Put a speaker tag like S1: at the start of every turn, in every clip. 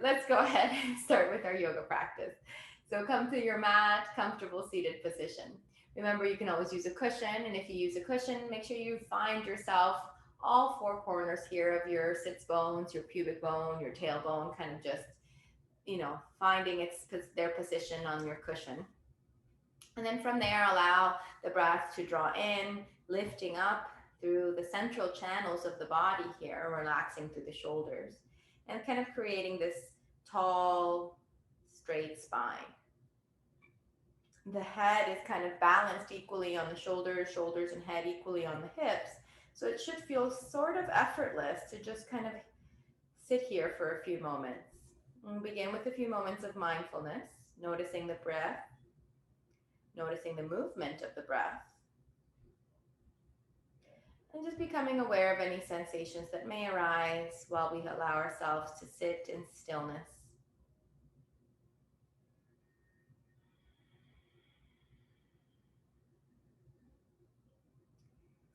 S1: let's go ahead and start with our yoga practice. So come to your mat, comfortable seated position. Remember, you can always use a cushion, and if you use a cushion, make sure you find yourself all four corners here of your sits bones, your pubic bone, your tailbone, kind of just, finding their position on your cushion. And then from there, allow the breath to draw in, lifting up through the central channels of the body here, relaxing through the shoulders, and kind of creating this tall, straight spine. The head is kind of balanced equally on the shoulders, shoulders and head equally on the hips. So it should feel sort of effortless to just kind of sit here for a few moments. We'll begin with a few moments of mindfulness, noticing the breath, noticing the movement of the breath, and just becoming aware of any sensations that may arise while we allow ourselves to sit in stillness.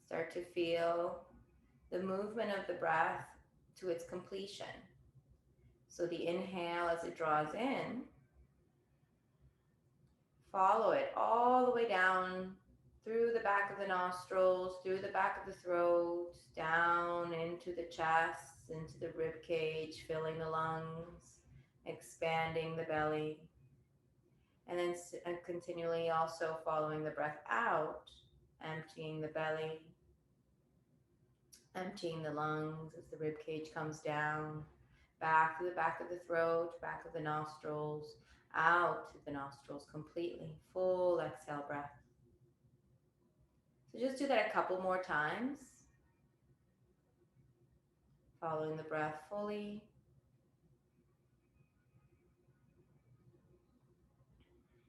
S1: Start to feel the movement of the breath to its completion. So the inhale as it draws in, follow it all the way down through the back of the nostrils, through the back of the throat, down into the chest, into the rib cage, filling the lungs, expanding the belly. And then continually also following the breath out, emptying the belly, emptying the lungs as the rib cage comes down, back to the back of the throat, back of the nostrils, out to the nostrils completely. Full exhale breath. So just do that a couple more times, following the breath fully.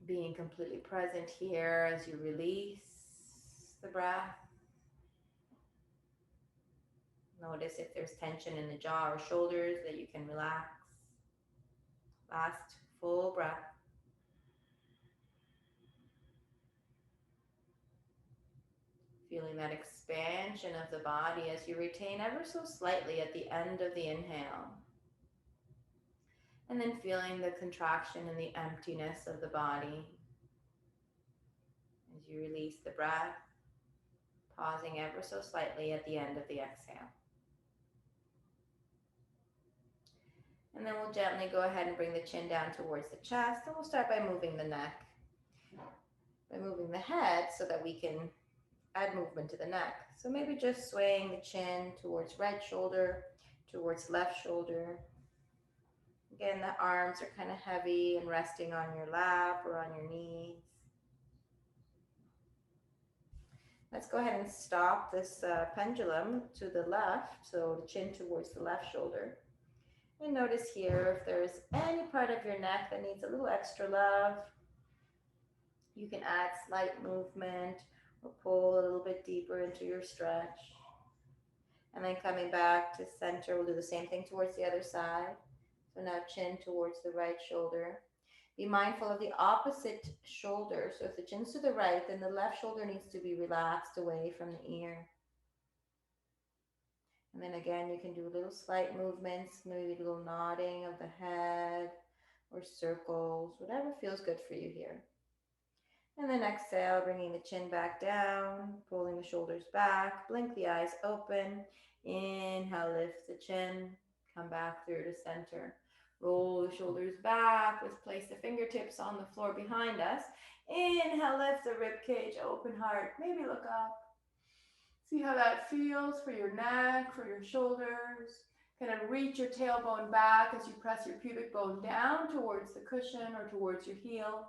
S1: Being completely present here as you release the breath. Notice if there's tension in the jaw or shoulders that you can relax. Last full breath. Feeling that expansion of the body as you retain ever so slightly at the end of the inhale. And then feeling the contraction and the emptiness of the body as you release the breath, pausing ever so slightly at the end of the exhale. And then we'll gently go ahead and bring the chin down towards the chest, and we'll start by moving the neck, by moving the head so that we can add movement to the neck. So maybe just swaying the chin towards right shoulder, towards left shoulder. Again, the arms are kind of heavy and resting on your lap or on your knees. Let's go ahead and stop this pendulum to the left, so the chin towards the left shoulder. And notice here if there's any part of your neck that needs a little extra love, you can add slight movement or pull a little bit deeper into your stretch. And then coming back to center, we'll do the same thing towards the other side. So now chin towards the right shoulder. Be mindful of the opposite shoulder. So if the chin's to the right, then the left shoulder needs to be relaxed away from the ear. And then again, you can do little slight movements, maybe a little nodding of the head or circles, whatever feels good for you here. And then exhale, bringing the chin back down, pulling the shoulders back, blink the eyes open. Inhale, lift the chin, come back through to center. Roll the shoulders back. Let's place the fingertips on the floor behind us. Inhale, lift the rib cage, open heart. Maybe look up. See how that feels for your neck, for your shoulders. Kind of reach your tailbone back as you press your pubic bone down towards the cushion or towards your heel.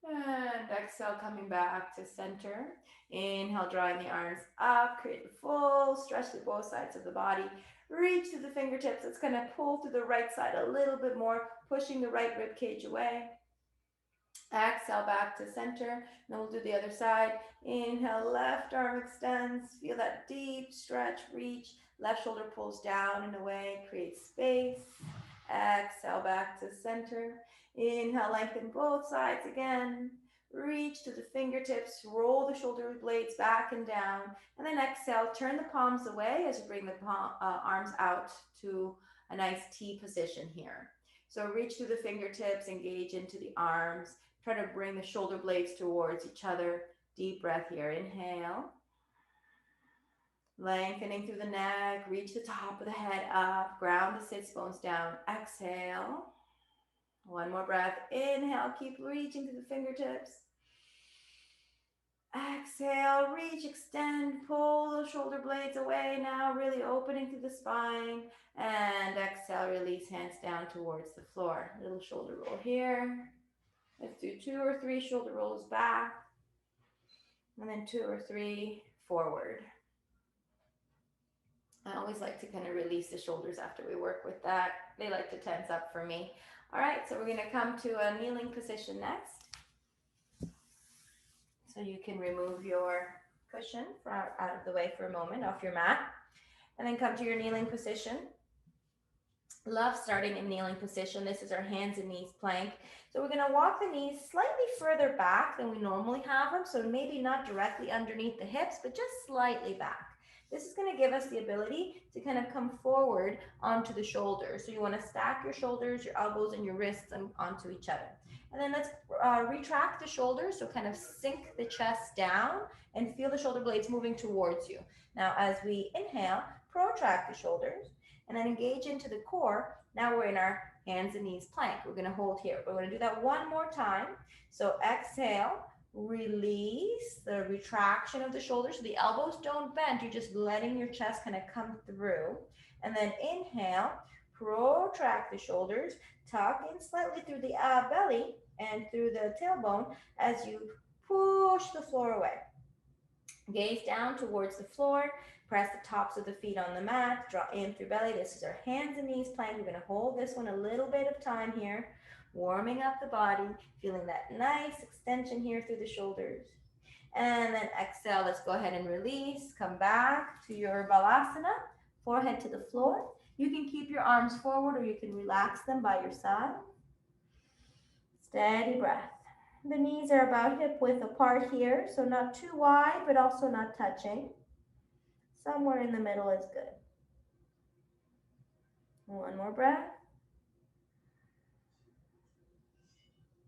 S1: And exhale, coming back to center. Inhale, drawing the arms up, create a full stretch to both sides of the body. Reach to the fingertips. It's going to pull to the right side a little bit more, pushing the right rib cage away. Exhale, back to center. Then we'll do the other side. Inhale, left arm extends. Feel that deep stretch, reach. Left shoulder pulls down and away, create space. Exhale, back to center. Inhale, lengthen both sides again. Reach to the fingertips, roll the shoulder blades back and down. And then exhale, turn the palms away as you bring the arms out to a nice T position here. So reach through the fingertips, engage into the arms. Try to bring the shoulder blades towards each other. Deep breath here. Inhale. Lengthening through the neck. Reach the top of the head up. Ground the sits bones down. Exhale. One more breath. Inhale. Keep reaching through the fingertips. Exhale, reach, extend, pull the shoulder blades away now, really opening through the spine. And exhale, release, hands down towards the floor. Little shoulder roll here. Let's do 2 or 3 shoulder rolls back. And then 2 or 3 forward. I always like to kind of release the shoulders after we work with that. They like to tense up for me. All right, so we're going to come to a kneeling position next. So you can remove your cushion out of the way for a moment off your mat. And then come to your kneeling position. Love starting in kneeling position. This is our hands and knees plank. So we're going to walk the knees slightly further back than we normally have them. So maybe not directly underneath the hips, but just slightly back. This is going to give us the ability to kind of come forward onto the shoulders. So you want to stack your shoulders, your elbows, and your wrists onto each other. And then let's retract the shoulders. So kind of sink the chest down and feel the shoulder blades moving towards you. Now, as we inhale, protract the shoulders and then engage into the core. Now we're in our hands and knees plank. We're going to hold here. We're going to do that one more time. So exhale, release the retraction of the shoulders. So the elbows don't bend. You're just letting your chest kind of come through. And then inhale, protract the shoulders, tuck in slightly through the belly and through the tailbone as you push the floor away. Gaze down towards the floor. Press the tops of the feet on the mat. Draw in through belly. This is our hands and knees plank. We're going to hold this one a little bit of time here. Warming up the body. Feeling that nice extension here through the shoulders. And then exhale. Let's go ahead and release. Come back to your balasana. Forehead to the floor. You can keep your arms forward or you can relax them by your side. Steady breath. The knees are about hip width apart here, so not too wide, but also not touching. Somewhere in the middle is good. One more breath.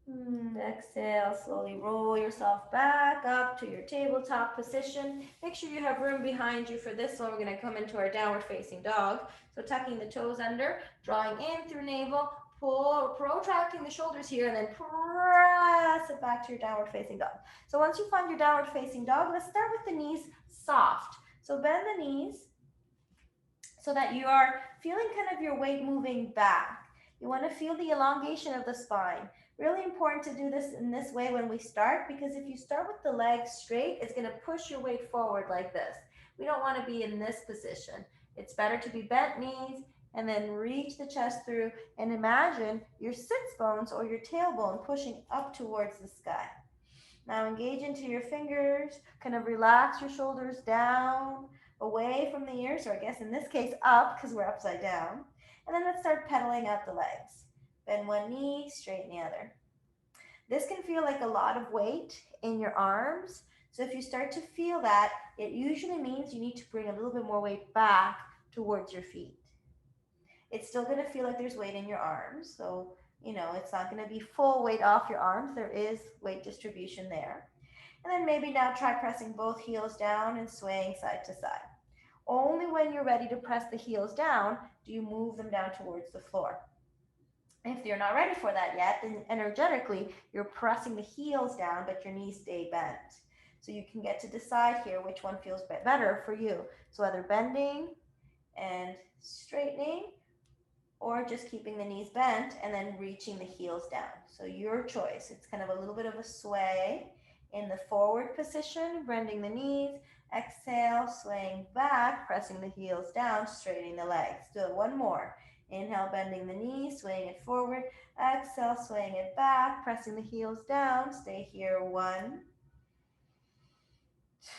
S1: And exhale, slowly roll yourself back up to your tabletop position. Make sure you have room behind you for this one. We're going to come into our downward facing dog. So tucking the toes under, drawing in through navel, pull, protracting the shoulders here, and then press it back to your downward facing dog. So once you find your downward facing dog, let's start with the knees soft. So bend the knees so that you are feeling kind of your weight moving back. You want to feel the elongation of the spine. Really important to do this in this way when we start, because if you start with the legs straight, it's going to push your weight forward like this. We don't want to be in this position. It's better to be bent knees and then reach the chest through and imagine your sits bones or your tailbone pushing up towards the sky. Now engage into your fingers, kind of relax your shoulders down, away from the ears, or I guess in this case up because we're upside down. And then let's start pedaling out the legs. Bend one knee, straighten the other. This can feel like a lot of weight in your arms. So if you start to feel that, it usually means you need to bring a little bit more weight back towards your feet. It's still going to feel like there's weight in your arms. So, it's not going to be full weight off your arms. There is weight distribution there. And then maybe now try pressing both heels down and swaying side to side. Only when you're ready to press the heels down do you move them down towards the floor. If you're not ready for that yet, then energetically, you're pressing the heels down, but your knees stay bent. So you can get to decide here which one feels better for you. So either bending and straightening, or just keeping the knees bent and then reaching the heels down. So your choice. It's kind of a little bit of a sway in the forward position, bending the knees. Exhale, swaying back, pressing the heels down, straightening the legs. Do it one more. Inhale, bending the knees, swaying it forward. Exhale, swaying it back, pressing the heels down. Stay here. 1,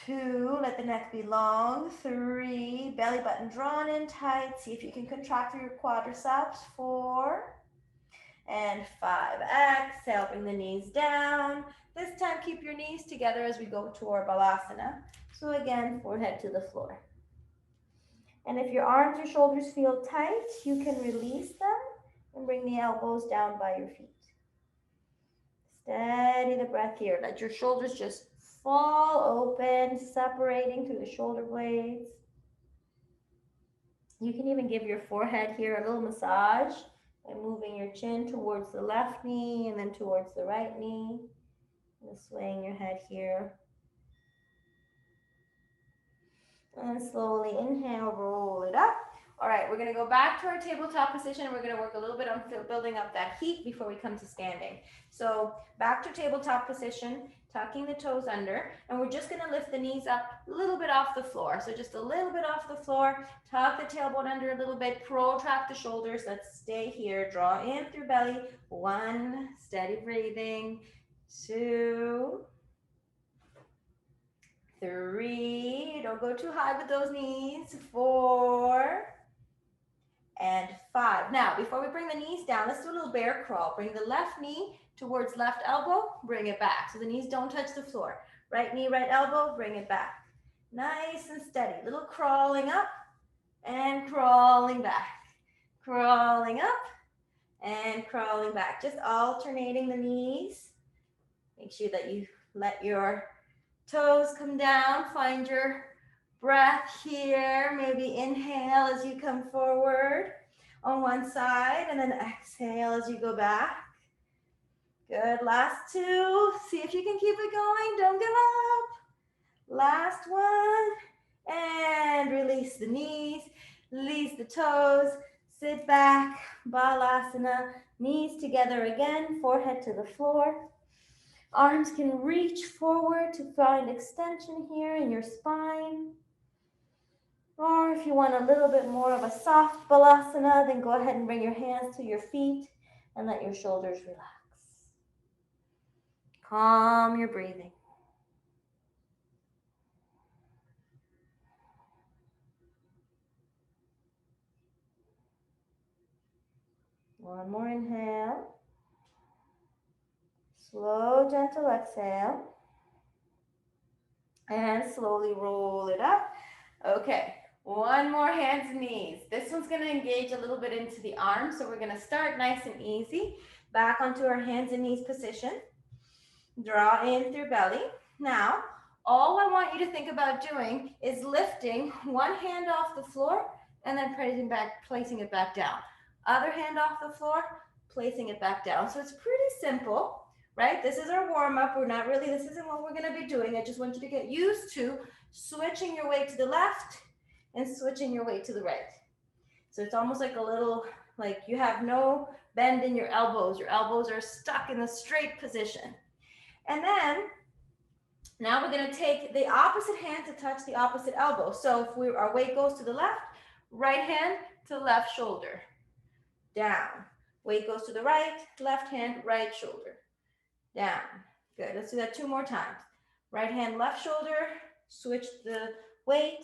S1: 2, let the neck be long. 3, belly button drawn in tight. See if you can contract through your quadriceps. 4 and 5. Exhale, bring the knees down. This time, keep your knees together as we go to our balasana. So again, forehead to the floor.
S2: And if your arms or shoulders feel tight, you can release them and bring the elbows down by your feet. Steady the breath here. Let your shoulders just fall open, separating through the shoulder blades. You can even give your forehead here a little massage by moving your chin towards the left knee and then towards the right knee. Just swaying your head here. And slowly inhale, roll it up.
S1: All right, we're gonna go back to our tabletop position and we're gonna work a little bit on building up that heat before we come to standing. So back to tabletop position, tucking the toes under, and we're just gonna lift the knees up a little bit off the floor. So just a little bit off the floor, tuck the tailbone under a little bit, protract the shoulders. Let's stay here, draw in through belly. 1, steady breathing. 2, 3, don't go too high with those knees. 4, and 5. Now, before we bring the knees down, let's do a little bear crawl. Bring the left knee towards left elbow, bring it back. So the knees don't touch the floor. Right knee, right elbow, bring it back. Nice and steady. Little crawling up and crawling back. Crawling up and crawling back. Just alternating the knees. Make sure that you let your toes come down. Find your breath here. Maybe inhale as you come forward on one side and then exhale as you go back. Good. Last 2. See if you can keep it going. Don't give up. Last 1. And release the knees. Release the toes. Sit back. Balasana. Knees together again. Forehead to the floor. Arms can reach forward to find extension here in your spine. Or if you want a little bit more of a soft balasana, then go ahead and bring your hands to your feet and let your shoulders relax. Calm your breathing. One more inhale. Slow, gentle exhale. And slowly roll it up. Okay, one more hands and knees. This one's gonna engage a little bit into the arms, so we're gonna start nice and easy. Back onto our hands and knees position. Draw in through belly. Now, all I want you to think about doing is lifting one hand off the floor and then placing it back down. Other hand off the floor, placing it back down. So it's pretty simple, right? This is our warm up. This isn't what we're going to be doing. I just want you to get used to switching your weight to the left and switching your weight to the right. So it's almost like a little, like you have no bend in your elbows. Your elbows are stuck in the straight position. And then now we're going to take the opposite hand to touch the opposite elbow. So if our weight goes to the left, right hand to left shoulder, down. Weight goes to the right, left hand, right shoulder, down. Good. Let's do that 2 more times. Right hand, left shoulder, switch the weight.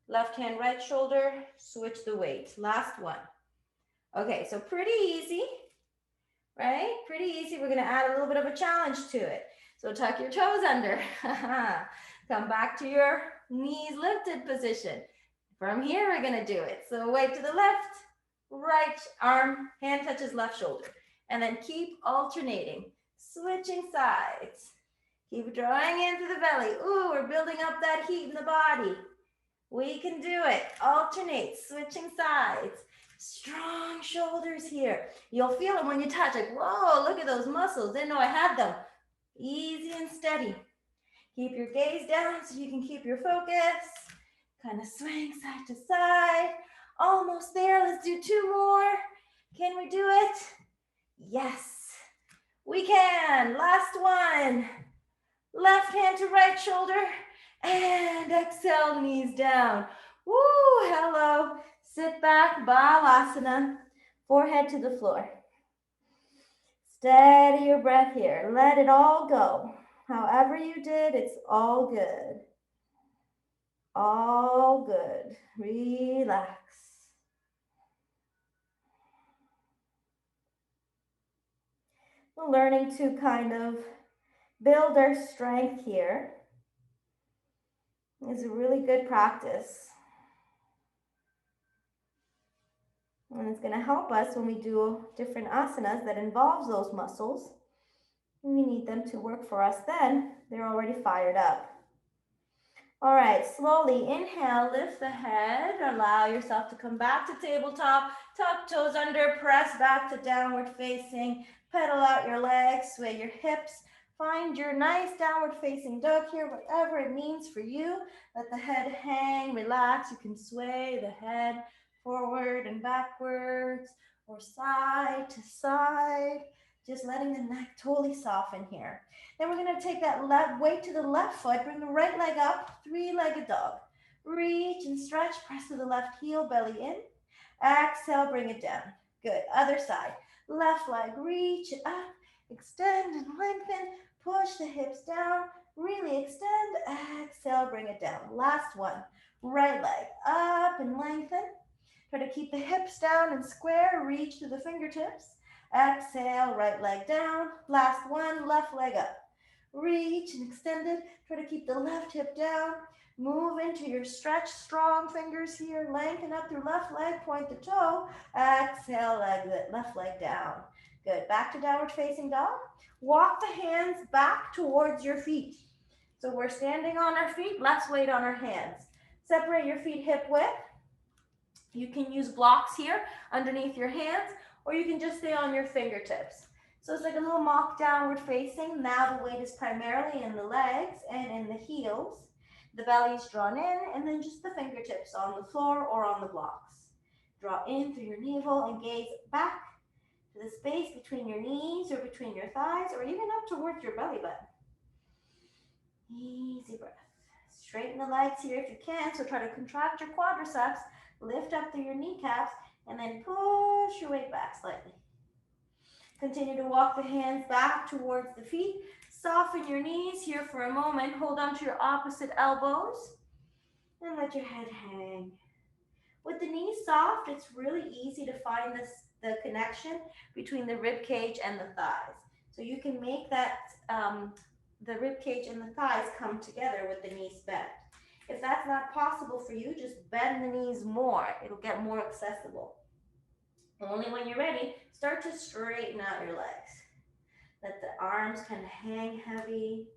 S1: Left hand, right shoulder, switch the weight. Last one. Okay, so pretty easy, right? Pretty easy. We're going to add a little bit of a challenge to it. So tuck your toes under. Come back to your knees lifted position. From here, we're going to do it. So weight to the left, right arm, hand touches left shoulder. And then keep alternating, switching sides. Keep drawing into the belly. Ooh, we're building up that heat in the body. We can do it. Alternate, switching sides. Strong shoulders here. You'll feel it when you touch, like, whoa, look at those muscles. Didn't know I had them. Easy and steady. Keep your gaze down so you can keep your focus. Kind of swing side to side. Almost there. Let's do 2 more. Can we do it? Yes, we can. Last one. Left hand to right shoulder. And exhale, knees down. Woo, hello. Sit back, balasana. Forehead to the floor. Steady your breath here. Let it all go. However you did, it's all good. All good. Relax. We're learning to kind of build our strength here. It's a really good practice.
S2: And it's going to help us when we do different asanas that involves those muscles. We need them to work for us then. They're already fired up. All right, slowly inhale, lift the head, allow yourself to come back to tabletop, tuck toes under, press back to downward facing, pedal out your legs, sway your hips, find your nice downward facing dog here, whatever it means for you. Let the head hang, relax. You can sway the head forward and backwards or side to side, just letting the neck totally soften here. Then we're going to take that left weight to the left foot, bring the right leg up, three-legged dog. Reach and stretch, press to the left heel, belly in. Exhale, bring it down. Good. Other side. Left leg, reach it up, extend and lengthen. Push the hips down, really extend. Exhale, bring it down. Last one. Right leg up and lengthen. Try to keep the hips down and square. Reach to the fingertips. Exhale, right leg down. Last one, left leg up. Reach and extend it. Try to keep the left hip down. Move into your stretch, strong fingers here. Lengthen up through left leg, point the toe. Exhale, left leg down. Good. Back to downward facing dog. Walk the hands back towards your feet. So we're standing on our feet, less weight on our hands. Separate your feet hip width. You can use blocks here underneath your hands, or you can just stay on your fingertips. So it's like a little mock downward facing. Now the weight is primarily in the legs and in the heels. The belly is drawn in, and then just the fingertips on the floor or on the blocks. Draw in through your navel and gaze back to the space between your knees or between your thighs, or even up towards your belly button. Easy breath. Straighten the legs here if you can, so try to contract your quadriceps, lift up through your kneecaps, and then push your weight back slightly. Continue to walk the hands back towards the feet. Soften your knees here for a moment. Hold on to your opposite elbows and let your head hang. With the knees soft, it's really easy to find the connection between the rib cage and the thighs. So you can make that the rib cage and the thighs come together with the knees bent. If that's not possible for you, just bend the knees more. It'll get more accessible. Only when you're ready, start to straighten out your legs. Let the arms kind of hang heavy.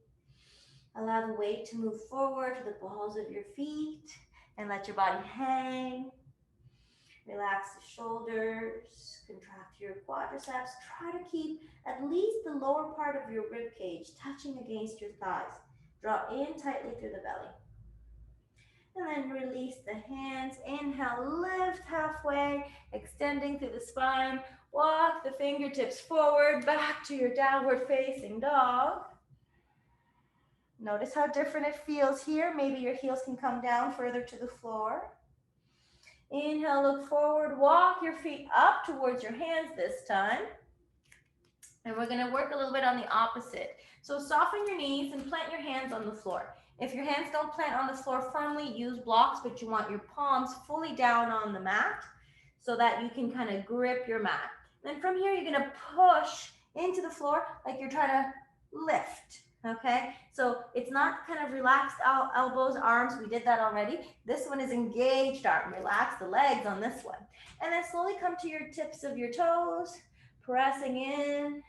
S2: Allow the weight to move forward to the balls of your feet and let your body hang. Relax the shoulders, contract your quadriceps. Try to keep at least the lower part of your rib cage touching against your thighs. Draw in tightly through the belly. And then release the hands. Inhale, lift halfway, extending through the spine. Walk the fingertips forward, back to your downward facing dog. Notice how different it feels here. Maybe your heels can come down further to the floor. Inhale, look forward, walk your feet up towards your hands this time. And we're gonna work a little bit on the opposite. So soften your knees and plant your hands on the floor. If your hands don't plant on the floor firmly, use blocks, but you want your palms fully down on the mat so that you can kind of grip your mat. Then from here, you're gonna push into the floor like you're trying to lift, okay? So it's not kind of relaxed elbows, arms, we did that already. This one is engaged arm, relax the legs on this one. And then slowly come to your tips of your toes, pressing in,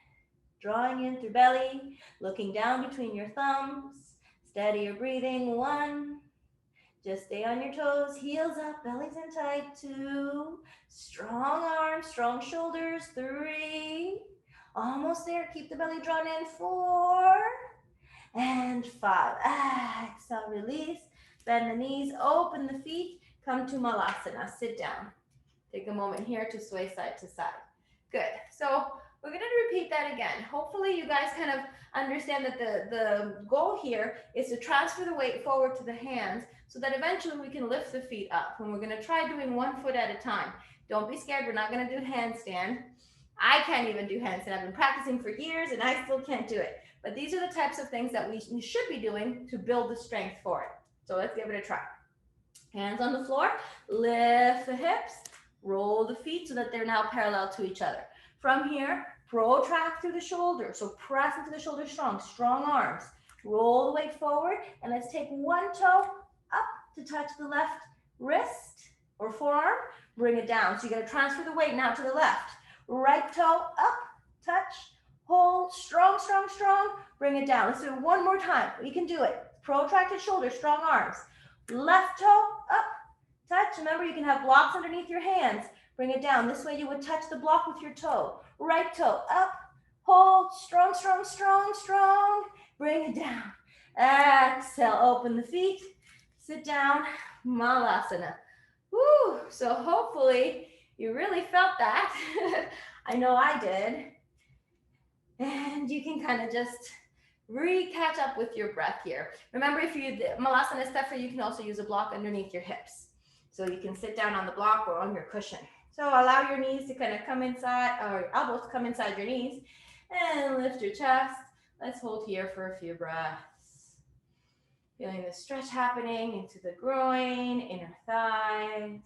S2: drawing in through belly, looking down between your thumbs. Steady your breathing, 1. Just stay on your toes, heels up, belly's in tight, 2. Strong arms, strong shoulders, 3. Almost there, keep the belly drawn in, 4. And 5. Exhale, release, bend the knees, open the feet, come to Malasana, sit down. Take a moment here to sway side to side. Good, so we're going to repeat that again. Hopefully you guys kind of understand that the goal here is to transfer the weight forward to the hands so that eventually we can lift the feet up. And we're going to try doing one foot at a time. Don't be scared. We're not going to do handstand. I can't even do handstand. I've been practicing for years and I still can't do it. But these are the types of things that we should be doing to build the strength for it. So let's give it a try. Hands on the floor. Lift the hips. Roll the feet so that they're now parallel to each other. From here, protract through the shoulders. So press into the shoulders strong, strong arms. Roll the weight forward, and let's take one toe up to touch the left wrist or forearm. bring it down. So you're going to transfer the weight now to the left. Right toe up, touch, hold, strong, strong, strong. Bring it down. Let's do it one more time. We can do it. Protracted shoulders, strong arms. Left toe up, touch. Remember, you can have blocks underneath your hands. Bring it down. This way you would touch the block with your toe. Right toe up, hold, strong, strong, strong, strong. Bring it down. Exhale, open the feet. Sit down, malasana. Woo! So hopefully you really felt that. I know I did. And you can kind of just catch up with your breath here. Remember, if you malasana is tough for you, can also use a block underneath your hips. So you can sit down on the block or on your cushion. So allow your knees to kind of come inside, or your elbows to come inside your knees, and lift your chest. Let's hold here for a few breaths. Feeling the stretch happening into the groin, inner thighs.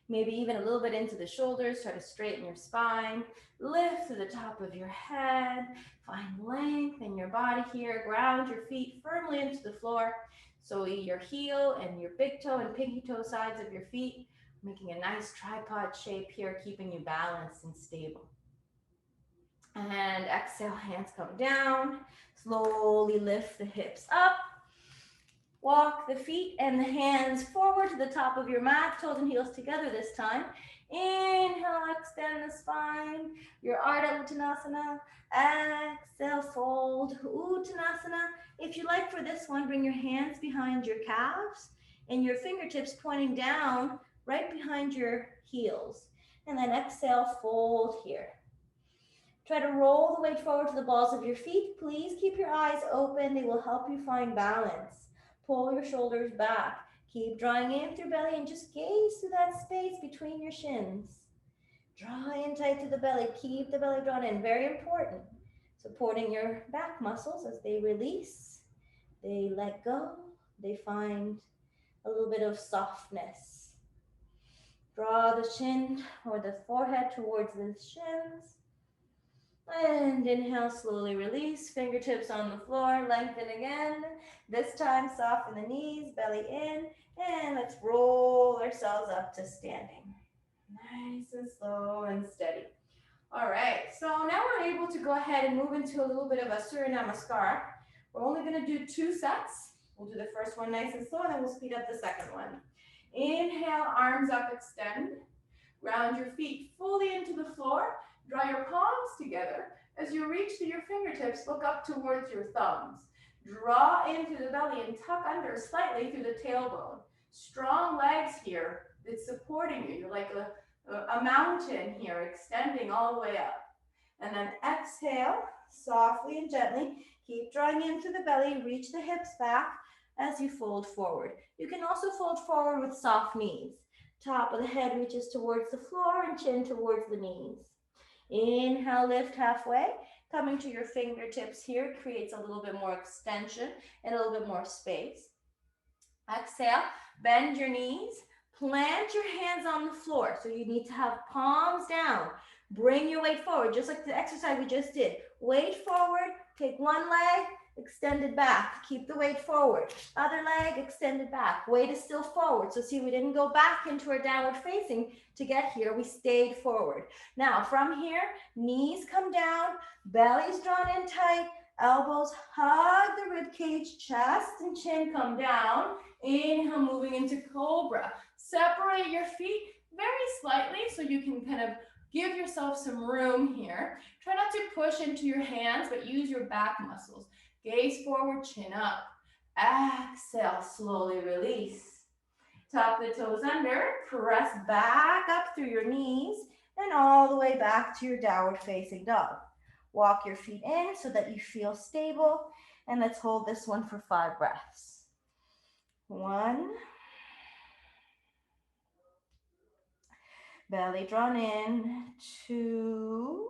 S2: Maybe even a little bit into the shoulders. Try to straighten your spine. Lift to the top of your head. Find length in your body here. Ground your feet firmly into the floor. So your heel and your big toe and pinky toe sides of your feet, making a nice tripod shape here, keeping you balanced and stable. And exhale, hands come down. Slowly lift the hips up. Walk the feet and the hands forward to the top of your mat, toes and heels together this time. Inhale, extend the spine, your Ardha Uttanasana. Exhale, fold, Uttanasana. If you like for this one, bring your hands behind your calves and your fingertips pointing down right behind your heels. And then exhale, fold here. Try to roll the weight forward to the balls of your feet. Please keep your eyes open. They will help you find balance. Pull your shoulders back. Keep drawing in through belly and just gaze through that space between your shins. Draw in tight to the belly. Keep the belly drawn in. Very important. Supporting your back muscles as they release. They let go. They find a little bit of softness. Draw the chin or the forehead towards the shins. And inhale, slowly release, fingertips on the floor, lengthen again. This time, soften the knees, belly in, and let's roll ourselves up to standing. Nice and slow and steady. All right, so now we're able to go ahead and move into a little bit of a Surya Namaskar. We're only gonna do 2 sets. We'll do the first one nice and slow, and then we'll speed up the second one. Inhale, arms up, extend. Ground your feet fully into the floor. Draw your palms together. As you reach to your fingertips, look up towards your thumbs. Draw in through the belly and tuck under slightly through the tailbone. Strong legs here. It's supporting you. You're like a mountain here, extending all the way up. And then exhale, softly and gently. Keep drawing in through the belly. Reach the hips back as you fold forward. You can also fold forward with soft knees. Top of the head reaches towards the floor and chin towards the knees. Inhale, lift halfway. Coming to your fingertips here creates a little bit more extension and a little bit more space. Exhale, bend your knees. Plant your hands on the floor. So you need to have palms down. Bring your weight forward, just like the exercise we just did. Weight forward, take one leg, extend it back. Keep the weight forward. Other leg, extend it back. Weight is still forward. So see, we didn't go back into our downward facing to get here. We stayed forward. Now, from here, knees come down, belly's drawn in tight, elbows hug the rib cage, chest and chin come down. Inhale, moving into cobra. Separate your feet very slightly so you can kind of give yourself some room here. Try not to push into your hands, but use your back muscles. Gaze forward, chin up. Exhale, slowly release. Tuck the toes under, press back up through your knees and all the way back to your downward facing dog. Walk your feet in so that you feel stable, and let's hold this one for 5 breaths. 1. Belly drawn in. 2.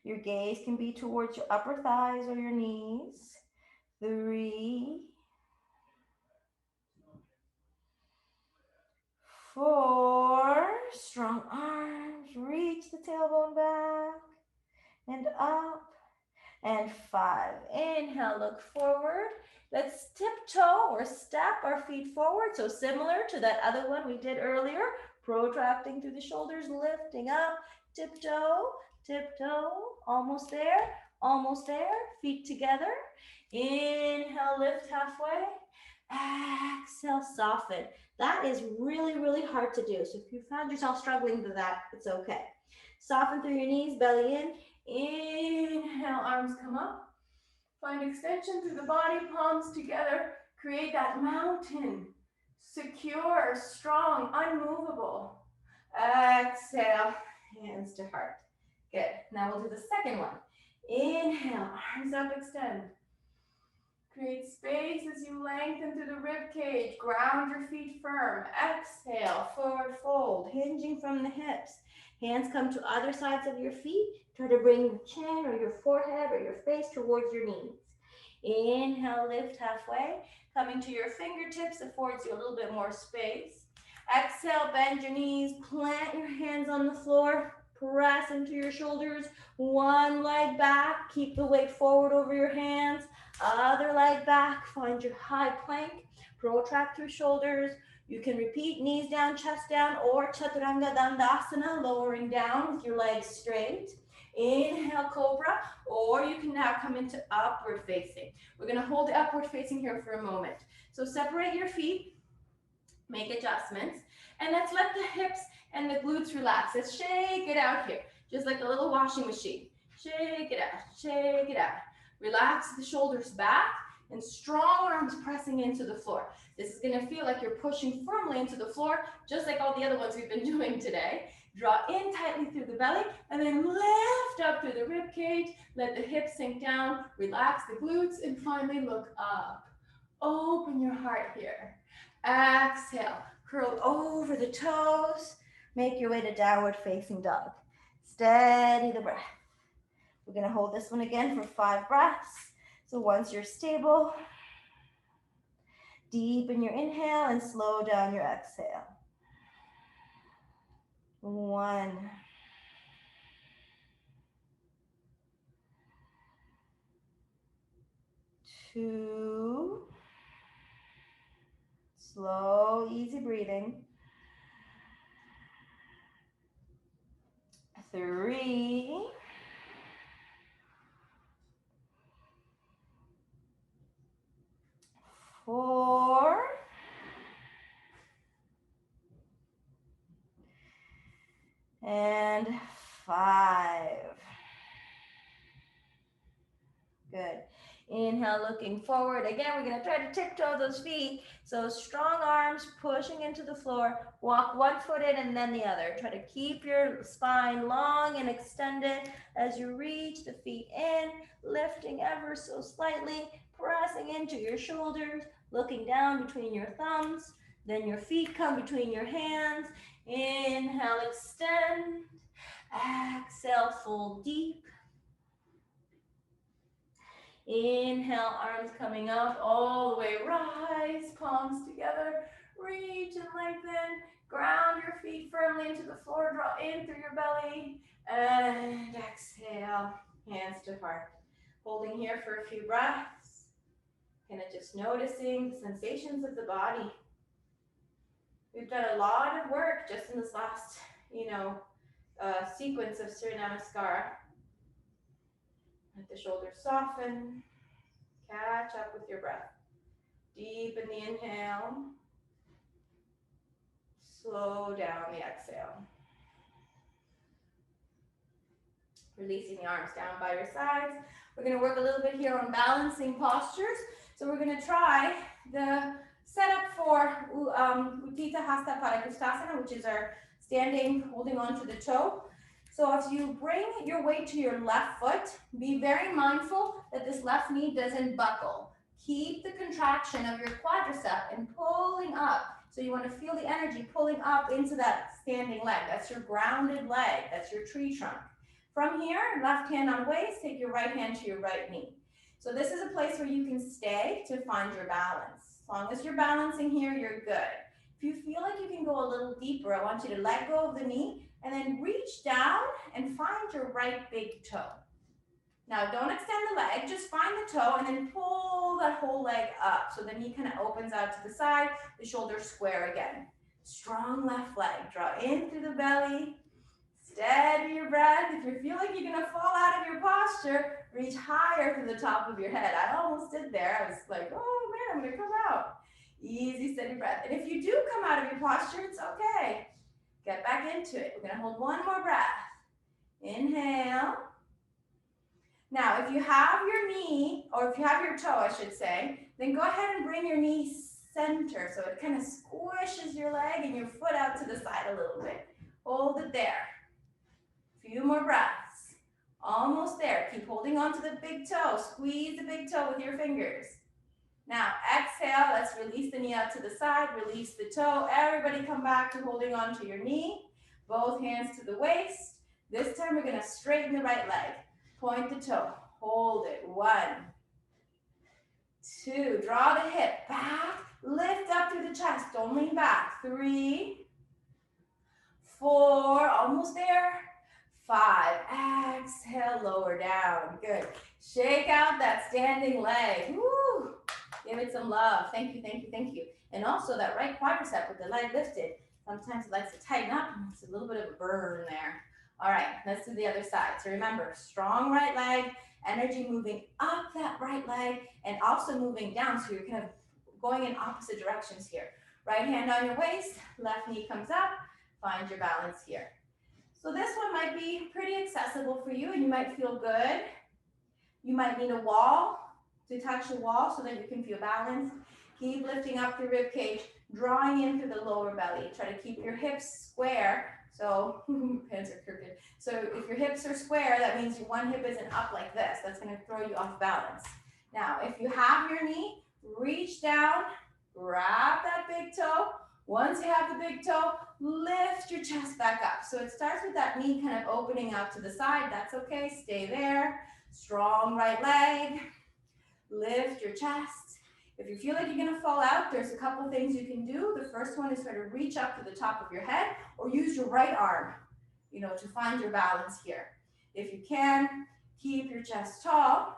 S2: Your gaze can be towards your upper thighs or your knees. 3. 4. Strong arms. Reach the tailbone back and up. And 5. Inhale, look forward. Let's tiptoe or step our feet forward. So similar to that other one we did earlier. protracting through the shoulders, lifting up, tiptoe, tiptoe, almost there, feet together. Inhale, lift halfway. Exhale, soften. That is really, really hard to do. So if you found yourself struggling with that, it's okay. Soften through your knees, belly in. Inhale, arms come up. Find extension through the body, palms together. Create that mountain. Secure, strong, unmovable. Exhale, hands to heart. Good. Now we'll do the second one. Inhale, arms up, extend. Create space as you lengthen through the rib cage. Ground your feet firm. Exhale, forward fold, hinging from the hips. Hands come to other sides of your feet. Try to bring your chin or your forehead or your face towards your knees. Inhale, lift halfway. Coming to your fingertips affords you a little bit more space. Exhale, bend your knees, plant your hands on the floor, press into your shoulders. One leg back, keep the weight forward over your hands. Other leg back, find your high plank, protract through shoulders. You can repeat knees down, chest down, or chaturanga dandasana, lowering down with your legs straight. Inhale, cobra, or you can now come into upward facing. We're gonna hold the upward facing here for a moment. So separate your feet, make adjustments, and let's let the hips and the glutes relax. Let's shake it out here, just like a little washing machine. Shake it out, shake it out. Relax the shoulders back and strong arms pressing into the floor. This is gonna feel like you're pushing firmly into the floor, just like all the other ones we've been doing today. Draw in tightly through the belly and then lift up through the rib cage. Let the hips sink down, relax the glutes, and finally look up. Open your heart here. Exhale, curl over the toes. Make your way to downward facing dog. Steady the breath. We're gonna hold this one again for 5 breaths. So once you're stable, deepen your inhale and slow down your exhale. 1, 2, slow, easy breathing. 3, 4, and 5. Good. Inhale, looking forward. Again, we're going to try to tiptoe those feet. So strong arms pushing into the floor. Walk one foot in and then the other. Try to keep your spine long and extended as you reach the feet in, lifting ever so slightly, pressing into your shoulders, looking down between your thumbs. Then your feet come between your hands. Inhale, extend. Exhale, fold deep. Inhale, arms coming up all the way, rise, palms together, reach and lengthen, ground your feet firmly into the floor, draw in through your belly, and exhale, hands to heart. Holding here for a few breaths, kind of just noticing the sensations of the body. We've done a lot of work just in this last, sequence of Surya Namaskar. Let the shoulders soften. Catch up with your breath. Deepen the inhale. Slow down the exhale. Releasing the arms down by your sides. We're going to work a little bit here on balancing postures. So we're going to try the setup for Utthita Hasta Parakustasana, which is our standing, holding on to the toe. So as you bring your weight to your left foot, be very mindful that this left knee doesn't buckle. Keep the contraction of your quadricep and pulling up. So you want to feel the energy pulling up into that standing leg. That's your grounded leg. That's your tree trunk. From here, left hand on waist, take your right hand to your right knee. So this is a place where you can stay to find your balance. As long as you're balancing here, you're good. If you feel like you can go a little deeper, I want you to let go of the knee and then reach down and find your right big toe. Now don't extend the leg, just find the toe and then pull that whole leg up so the knee kind of opens out to the side, the shoulders square again.
S1: Strong left leg. Draw in through the belly. Steady your breath. If you feel like you're going to fall out of your posture, reach higher to the top of your head. I almost did there. I was like, oh man, I'm going to come out. Easy, steady breath. And if you do come out of your posture, it's okay. Get back into it. We're going to hold one more breath. Inhale. Now, if you have your knee, or if you have your toe, I should say, then go ahead and bring your knee center so it kind of squishes your leg and your foot out to the side a little bit. Hold it there. Few more breaths. Almost there. Keep holding on to the big toe. Squeeze the big toe with your fingers. Now, exhale. Let's release the knee out to the side. Release the toe. Everybody come back to holding on to your knee. Both hands to the waist. This time we're going to straighten the right leg. Point the toe. Hold it. 1, 2. Draw the hip back. Lift up through the chest. Don't lean back. 3, 4. Almost there. 5. Exhale. Lower down. Good. Shake out that standing leg. Woo. Give it some love. Thank you, thank you, thank you. And also that right quadricep with the leg lifted. Sometimes it likes to tighten up and it's a little bit of a burn there. All right, let's do the other side. So remember, strong right leg, energy moving up that right leg and also moving down. So you're kind of going in opposite directions here. Right hand on your waist, left knee comes up, find your balance here. So this one might be pretty accessible for you and you might feel good. You might need a wall to touch the wall so that you can feel balanced. Keep lifting up the rib cage, drawing in through the lower belly. Try to keep your hips square. So hands are crooked. So if your hips are square, that means one hip isn't up like this. That's going to throw you off balance. Now, if you have your knee, reach down, grab that big toe. Once you have the big toe, lift your chest back up. So it starts with that knee kind of opening out to the side. That's okay. Stay there. Strong right leg. Lift your chest. If you feel like you're going to fall out, there's a couple things you can do. The first one is sort of reach up to the top of your head or use your right arm, to find your balance here. If you can, keep your chest tall.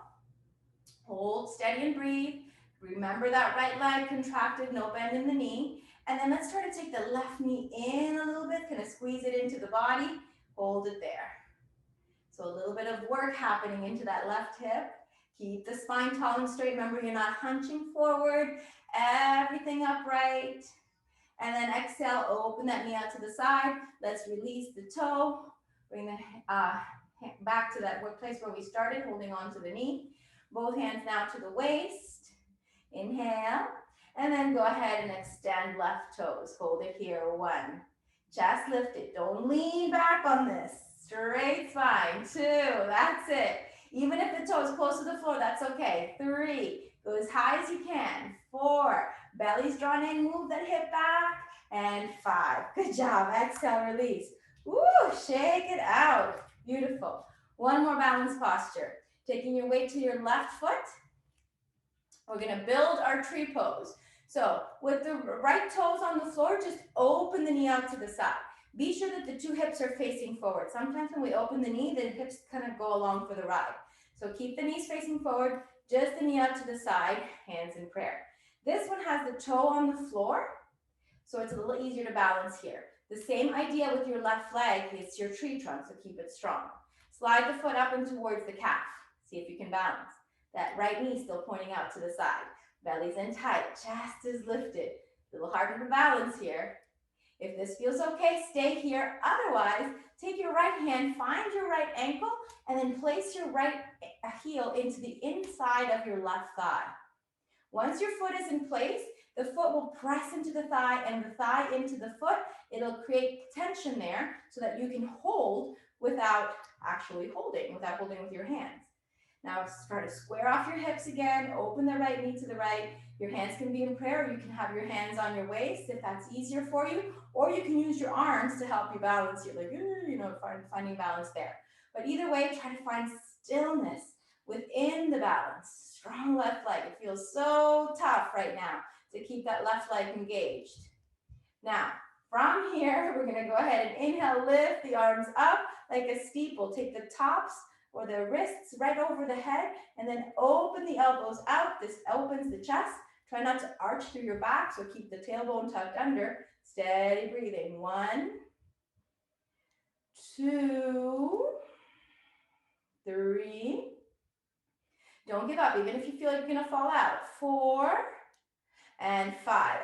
S1: Hold steady and breathe. Remember that right leg contracted, no bend in the knee. And then let's try to take the left knee in a little bit, kind of squeeze it into the body. Hold it there. So a little bit of work happening into that left hip. Keep the spine tall and straight. Remember, you're not hunching forward. Everything upright. And then exhale, open that knee out to the side. Let's release the toe. Bring the back to that place where we started, holding on to the knee. Both hands now to the waist. Inhale. And then go ahead and extend left toes. Hold it here. 1. Chest lifted. Don't lean back on this. Straight spine. 2. That's it. Even if the toe is close to the floor, that's okay. 3. Go as high as you can. 4. Belly's drawn in. Move that hip back. And 5. Good job. Exhale, release. Woo! Shake it out. Beautiful. One more balance posture. Taking your weight to your left foot. We're going to build our tree pose. So with the right toes on the floor, just open the knee out to the side. Be sure that the 2 hips are facing forward. Sometimes when we open the knee, the hips kind of go along for the ride. So keep the knees facing forward, just the knee out to the side, hands in prayer. This one has the toe on the floor, so it's a little easier to balance here. The same idea with your left leg, it's your tree trunk, so keep it strong. Slide the foot up and towards the calf. See if you can balance. That right knee still pointing out to the side. Belly's in tight, chest is lifted. A little harder to balance here. If this feels okay, stay here. Otherwise, take your right hand, find your right ankle, and then place your right heel into the inside of your left thigh. Once your foot is in place, the foot will press into the thigh and the thigh into the foot. It'll create tension there so that you can hold without actually holding, without holding with your hands. Now start to square off your hips again, open the right knee to the right. Your hands can be in prayer, or you can have your hands on your waist if that's easier for you, or you can use your arms to help you balance. You're like, finding balance there. But either way, try to find stillness within the balance. Strong left leg. It feels so tough right now to keep that left leg engaged. Now, from here, we're going to go ahead and inhale, lift the arms up like a steeple. Take the tops or the wrists right over the head, and then open the elbows out. This opens the chest. Try not to arch through your back, so keep the tailbone tucked under. Steady breathing. 1, 2, 3. Don't give up, even if you feel like you're gonna fall out. 4 and 5.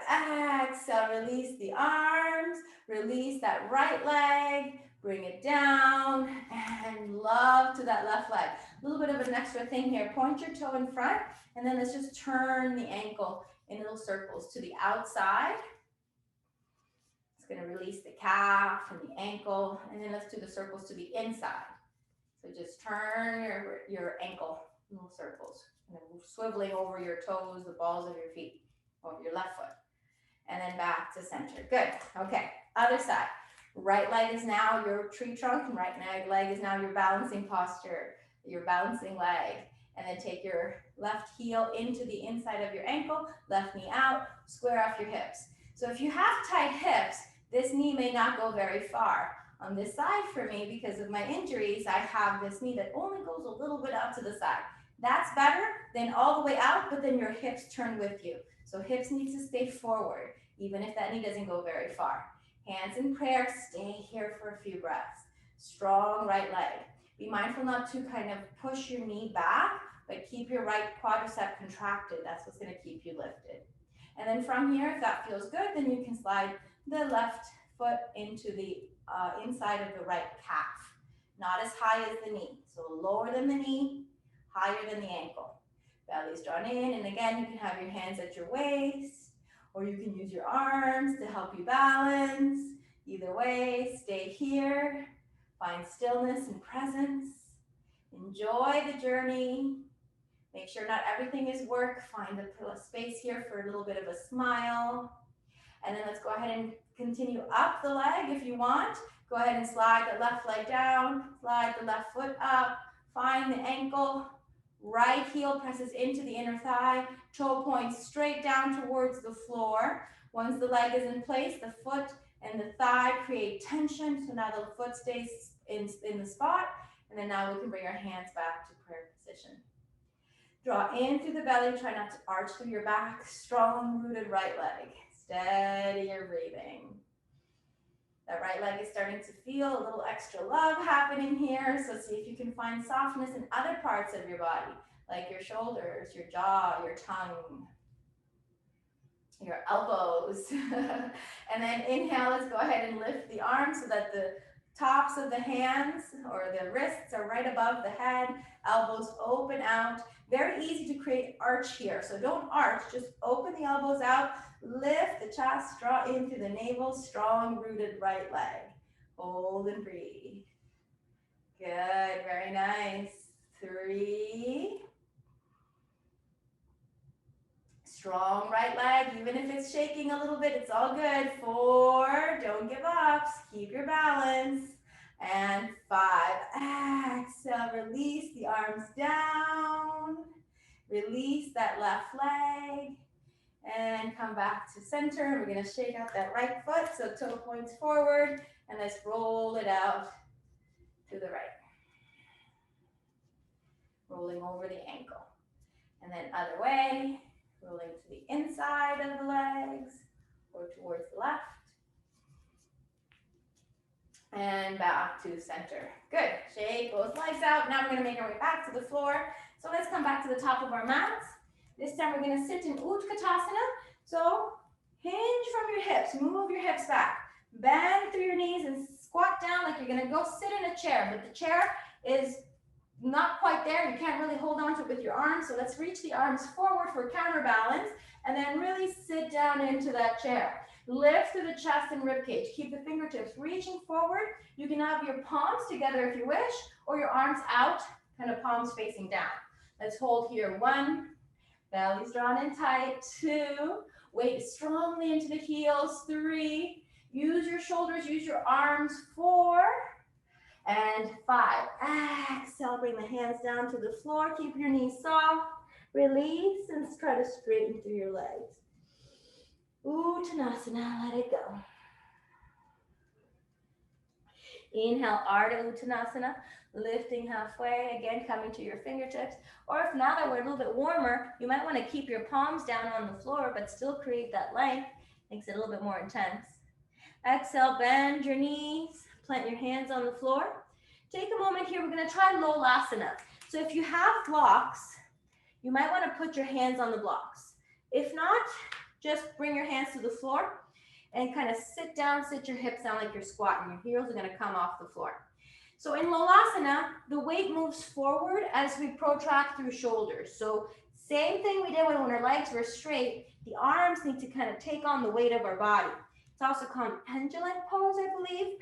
S1: Exhale, release the arms, release that right leg, bring it down, and love to that left leg. A little bit of an extra thing here. Point your toe in front, and then let's just turn the ankle in little circles to the outside. It's gonna release the calf and the ankle, and then let's do the circles to the inside. So just turn your ankle in little circles, and then swiveling over your toes, the balls of your feet, over your left foot. And then back to center. Good. Okay. Other side. Right leg is now your tree trunk, and right leg is now your balancing posture, your balancing leg. And then take your left heel into the inside of your ankle, left knee out, square off your hips. So if you have tight hips, this knee may not go very far. On this side for me, because of my injuries, I have this knee that only goes a little bit out to the side. That's better than all the way out, but then your hips turn with you. So hips need to stay forward, even if that knee doesn't go very far. Hands in prayer, stay here for a few breaths. Strong right leg. Be mindful not to kind of push your knee back, but keep your right quadricep contracted. That's what's gonna keep you lifted. And then from here, if that feels good, then you can slide the left foot into the inside of the right calf. Not as high as the knee. So lower than the knee, higher than the ankle. Belly's drawn in, and again, you can have your hands at your waist, or you can use your arms to help you balance. Either way, stay here. Find stillness and presence. Enjoy the journey. Make sure not everything is work. Find a space here for a little bit of a smile. And then let's go ahead and continue up the leg if you want. Go ahead and slide the left leg down, slide the left foot up, find the ankle, right heel presses into the inner thigh, toe points straight down towards the floor. Once the leg is in place, the foot and the thigh create tension, so now the foot stays in the spot, and then now we can bring our hands back to prayer position. Draw in through the belly, try not to arch through your back, strong rooted right leg. Steady your breathing. That right leg is starting to feel a little extra love happening here. So see if you can find softness in other parts of your body, like your shoulders, your jaw, your tongue, your elbows. And then inhale, let's go ahead and lift the arms so that the tops of the hands or the wrists are right above the head, elbows open out. Very easy to create arch here. So don't arch, just open the elbows out, lift the chest, draw in through the navel, strong rooted right leg. Hold and breathe. Good, very nice. 3. Strong right leg, even if it's shaking a little bit, it's all good. 4, don't give up, keep your balance. And 5, exhale, release the arms down. Release that left leg. And come back to center. We're gonna shake out that right foot, so toe points forward, and let's roll it out to the right. Rolling over the ankle. And then other way, rolling to the inside of the legs or towards the left. And back to center. Good. Shake both legs out. Now we're going to make our way back to the floor. So let's come back to the top of our mats. This time we're going to sit in Utkatasana. So hinge from your hips. Move your hips back. Bend through your knees and squat down like you're going to go sit in a chair. But the chair is not quite there. You can't really hold on to it with your arms. So let's reach the arms forward for counterbalance and then really sit down into that chair. Lift through the chest and rib cage. Keep the fingertips reaching forward. You can have your palms together if you wish, or your arms out, kind of palms facing down. Let's hold here. 1, belly's drawn in tight. 2, weight strongly into the heels. 3, use your shoulders, use your arms. 4, and 5. Exhale, bring the hands down to the floor. Keep your knees soft. Release and try to straighten through your legs. Uttanasana, let it go. Inhale, Ardha Uttanasana, lifting halfway, again coming to your fingertips. Or if now that we're a little bit warmer, you might want to keep your palms down on the floor, but still create that length. Makes it a little bit more intense.
S2: Exhale, bend your knees, plant your hands on the floor. Take a moment here, we're gonna try Lolasana. So if you have blocks, you might wanna put your hands on the blocks. If not, just bring your hands to the floor and kind of sit down, sit your hips down like you're squatting. Your heels are gonna come off the floor. So in Lolasana, the weight moves forward as we protract through shoulders. So same thing we did when our legs were straight, the arms need to kind of take on the weight of our body. It's also called pendulum pose, I believe.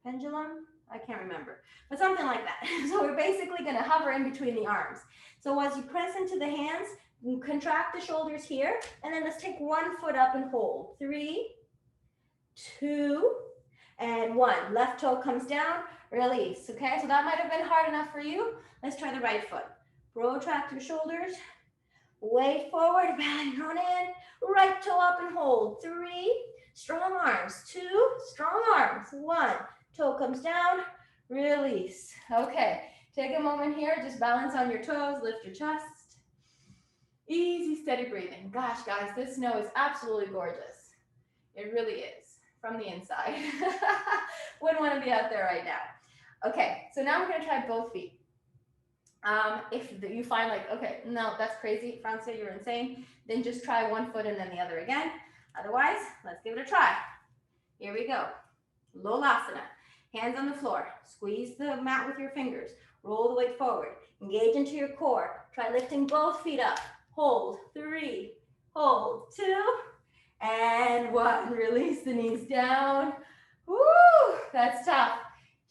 S2: Pendulum, I can't remember, but something like that. So we're basically gonna hover in between the arms. So as you press into the hands, you contract the shoulders here, and then let's take one foot up and hold. 3, 2, and 1. Left toe comes down, release, okay? So that might have been hard enough for you. Let's try the right foot. Protract your shoulders, weight forward, bend on in, right toe up and hold. 3, strong arms. 2, strong arms. 1, toe comes down, release. Okay, take a moment here, just balance on your toes, lift your chest. Easy, steady breathing. Gosh, guys, this snow is absolutely gorgeous. It really is, from the inside. Wouldn't want to be out there right now. Okay, so now we're gonna try both feet. If you find like, okay, no, that's crazy, Francia, you're insane, then just try one foot and then the other again. Otherwise, let's give it a try. Here we go. Lolasana. Hands on the floor. Squeeze the mat with your fingers. Roll the weight forward. Engage into your core. Try lifting both feet up. Hold. 3, hold. 2, and 1. Release the knees down. Woo, that's tough.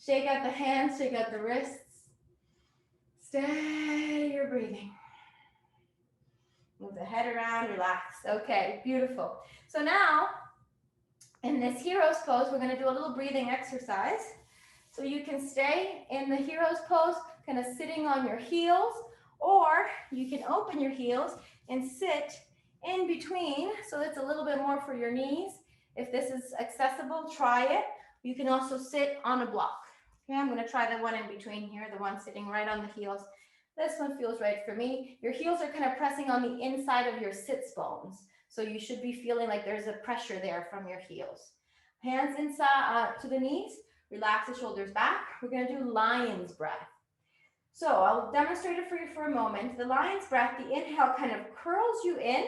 S2: Shake out the hands, shake out the wrists. Steady your breathing. Move the head around, relax. Okay, beautiful. So now, in this hero's pose, we're gonna do a little breathing exercise. So you can stay in the hero's pose, kind of sitting on your heels, or you can open your heels and sit in between. So it's a little bit more for your knees. If this is accessible, try it. You can also sit on a block. Okay, I'm gonna try the one in between here, the one sitting right on the heels. This one feels right for me. Your heels are kind of pressing on the inside of your sits bones. So you should be feeling like there's a pressure there from your heels. Hands inside to the knees, relax the shoulders back. We're gonna do lion's breath. So I'll demonstrate it for you for a moment. The lion's breath, the inhale kind of curls you in.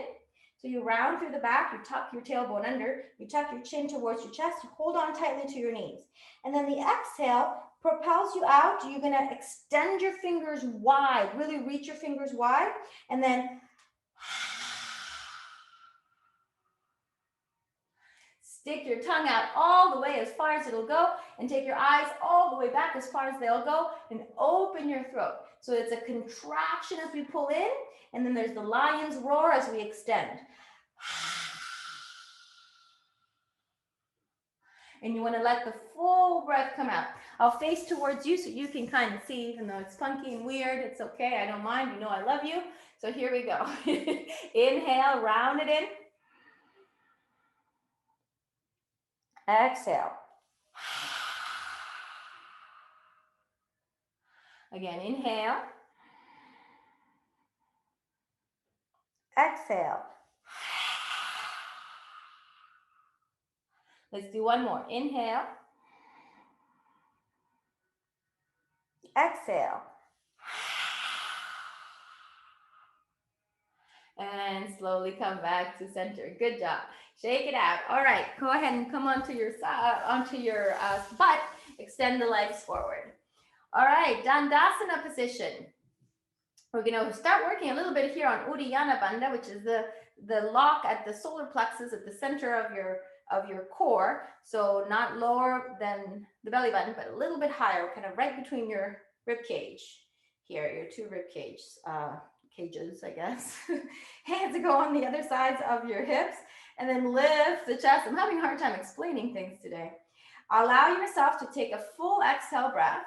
S2: So you round through the back, you tuck your tailbone under, you tuck your chin towards your chest, you hold on tightly to your knees. And then the exhale propels you out. You're gonna extend your fingers wide, really reach your fingers wide, and then stick your tongue out all the way as far as it'll go, and take your eyes all the way back as far as they'll go, and open your throat. So it's a contraction as we pull in, and then there's the lion's roar as we extend. And you want to let the full breath come out. I'll face towards you so you can kind of see, even though it's funky and weird, it's okay, I don't mind, you know I love you. So here we go. Inhale, round it in. Exhale. Again, inhale. Exhale. Let's do one more. Inhale. Exhale. And slowly come back to center. Good job. Shake it out. All right, go ahead and come onto your butt. Extend the legs forward. All right, Dandasana position. We're going to start working a little bit here on Uddiyana Bandha, which is the lock at the solar plexus at the center of your core. So not lower than the belly button, but a little bit higher, kind of right between your rib cage here, your two rib cages, I guess. Hands go on the other sides of your hips, and then lift the chest. I'm having a hard time explaining things today. Allow yourself to take a full exhale breath.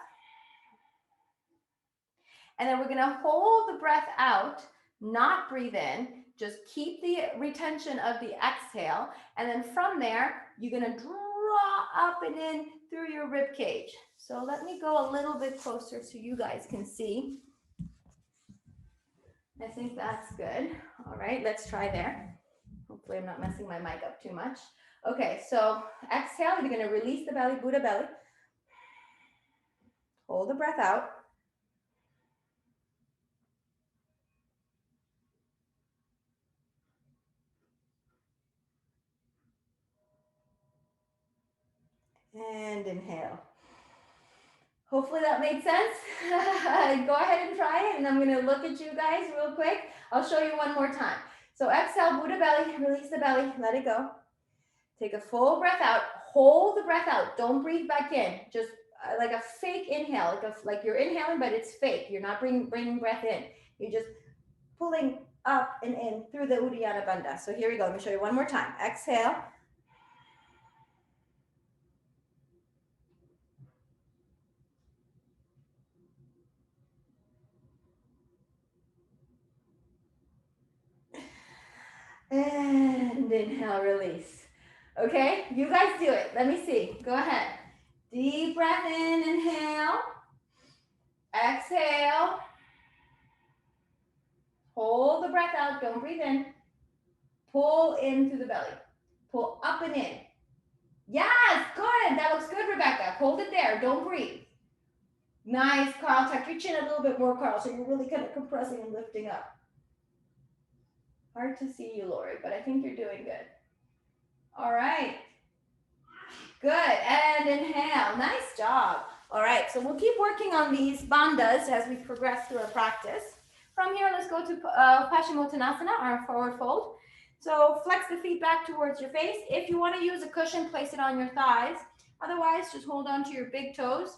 S2: And then we're going to hold the breath out, not breathe in. Just keep the retention of the exhale. And then from there, you're going to draw up and in through your rib cage. So let me go a little bit closer so you guys can see. I think that's good. All right, let's try there. Hopefully I'm not messing my mic up too much.
S1: Okay, so exhale, you're gonna release the belly, Buddha belly. Hold the breath out. And inhale. Hopefully that made sense. Go ahead and try it, and I'm gonna look at you guys real quick. I'll show you one more time. So exhale, Buddha belly, release the belly, let it go. Take a full breath out, hold the breath out. Don't breathe back in. Just like a fake inhale, like you're inhaling, but it's fake. You're not bringing breath in. You're just pulling up and in through the Uddiyana Bandha. So here we go. Let me show you one more time. Exhale. And inhale, release. Okay, you guys do it. Let me see. Go ahead. Deep breath in, inhale. Exhale. Hold the breath out. Don't breathe in. Pull in through the belly. Pull up and in. Yes, good. That looks good, Rebecca. Hold it there. Don't breathe. Nice, Carl. Tuck your chin a little bit more, Carl, so you're really kind of compressing and lifting up. Hard to see you, Lori, but I think you're doing good. All right. Good. And inhale. Nice job. All right. So we'll keep working on these bandhas as we progress through our practice. From here, let's go to Paschimottanasana, our forward fold. So flex the feet back towards your face. If you want to use a cushion, place it on your thighs. Otherwise, just hold on to your big toes.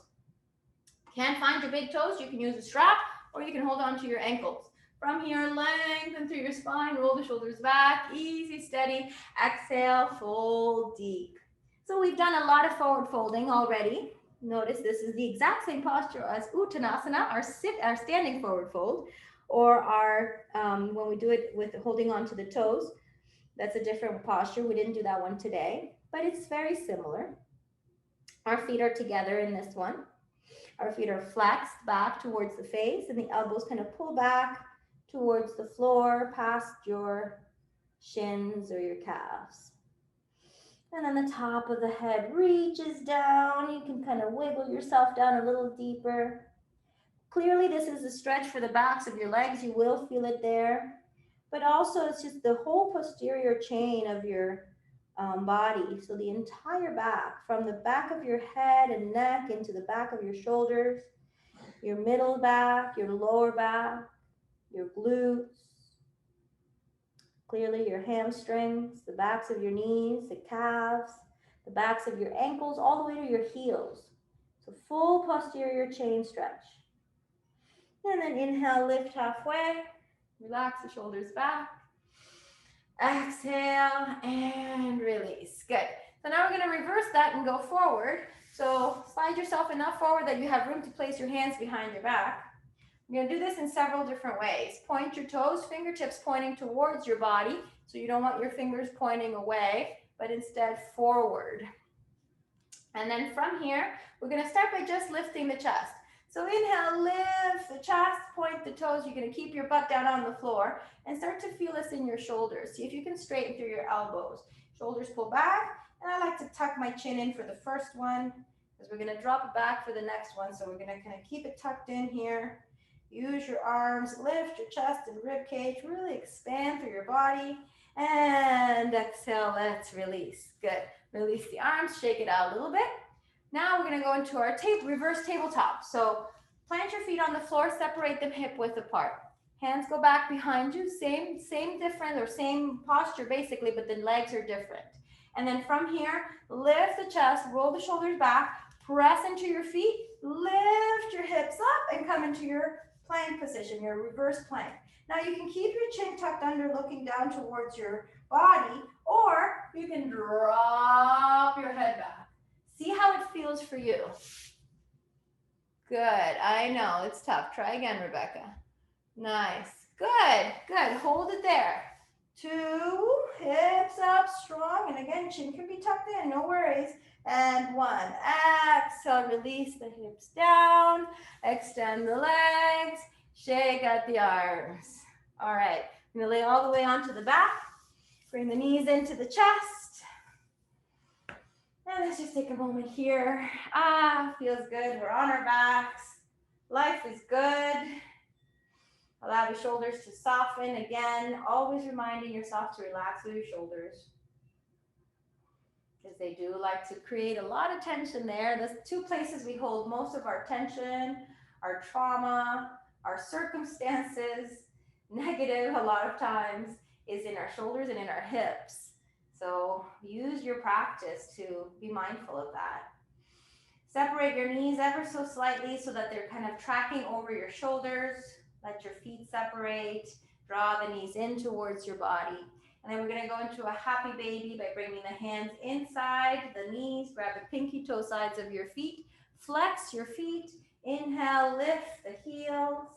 S1: Can't find your big toes, you can use a strap or you can hold on to your ankles. From here, lengthen through your spine, roll the shoulders back, easy, steady. Exhale, fold deep. So we've done a lot of forward folding already. Notice this is the exact same posture as Uttanasana, our standing forward fold, or our when we do it with holding on to the toes. That's a different posture. We didn't do that one today, but it's very similar. Our feet are together in this one. Our feet are flexed back towards the face, and the elbows kind of pull back towards the floor, past your shins or your calves. And then the top of the head reaches down. You can kind of wiggle yourself down a little deeper. Clearly, this is a stretch for the backs of your legs. You will feel it there. But also, it's just the whole posterior chain of your body. So the entire back, from the back of your head and neck into the back of your shoulders, your middle back, your lower back, your glutes, clearly your hamstrings, the backs of your knees, the calves, the backs of your ankles, all the way to your heels. So full posterior chain stretch. And then inhale, lift halfway, relax the shoulders back. Exhale and release. Good. So now we're going to reverse that and go forward. So slide yourself enough forward that you have room to place your hands behind your back. You're going to do this in several different ways. Point your toes, fingertips pointing towards your body. So you don't want your fingers pointing away, but instead forward. And then from here, we're going to start by just lifting the chest. So inhale, lift the chest, point the toes. You're going to keep your butt down on the floor and start to feel this in your shoulders. See if you can straighten through your elbows. Shoulders pull back, and I like to tuck my chin in for the first one because we're going to drop it back for the next one. So we're going to kind of keep it tucked in here. Use your arms, lift your chest and rib cage, really expand through your body. And exhale, let's release. Good. Release the arms, shake it out a little bit. Now we're going to go into our reverse tabletop. So plant your feet on the floor, separate them hip width apart. Hands go back behind you, same different or same posture basically, but the legs are different. And then from here, lift the chest, roll the shoulders back, press into your feet, lift your hips up and come into your plank position, your reverse plank. Now you can keep your chin tucked under, looking down towards your body, or you can drop your head back. See how it feels for you. Good. I know it's tough. Try again, Rebecca. Nice. Good. Good. Hold it there. 2, hips up strong. And again, chin can be tucked in. No worries. And 1. Exhale. Release the hips down. Extend the legs. Shake out the arms. All right. I'm going to lay all the way onto the back. Bring the knees into the chest. And let's just take a moment here. Ah, feels good. We're on our backs. Life is good. Allow the shoulders to soften again, always reminding yourself to relax with your shoulders because they do like to create a lot of tension there. The two places we hold most of our tension, our trauma, our circumstances, negative a lot of times, is in our shoulders and in our hips. So use your practice to be mindful of that. Separate your knees ever so slightly so that they're kind of tracking over your shoulders. Let your feet separate. Draw the knees in towards your body. And then we're going to go into a happy baby by bringing the hands inside the knees. Grab the pinky toe sides of your feet. Flex your feet. Inhale, lift the heels.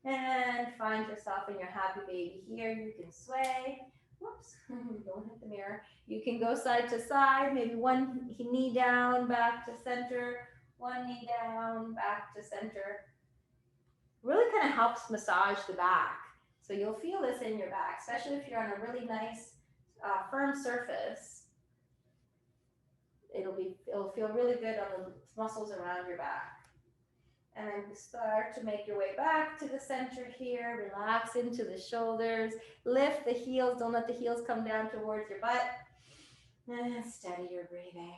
S1: And find yourself in your happy baby here. You can sway. Whoops, don't hit the mirror. You can go side to side, maybe one knee down, back to center, one knee down, back to center. Really kind of helps massage the back. So you'll feel this in your back, especially if you're on a really nice, firm surface. It'll feel really good on the muscles around your back. And then start to make your way back to the center here. Relax into the shoulders. Lift the heels. Don't let the heels come down towards your butt. And steady your breathing.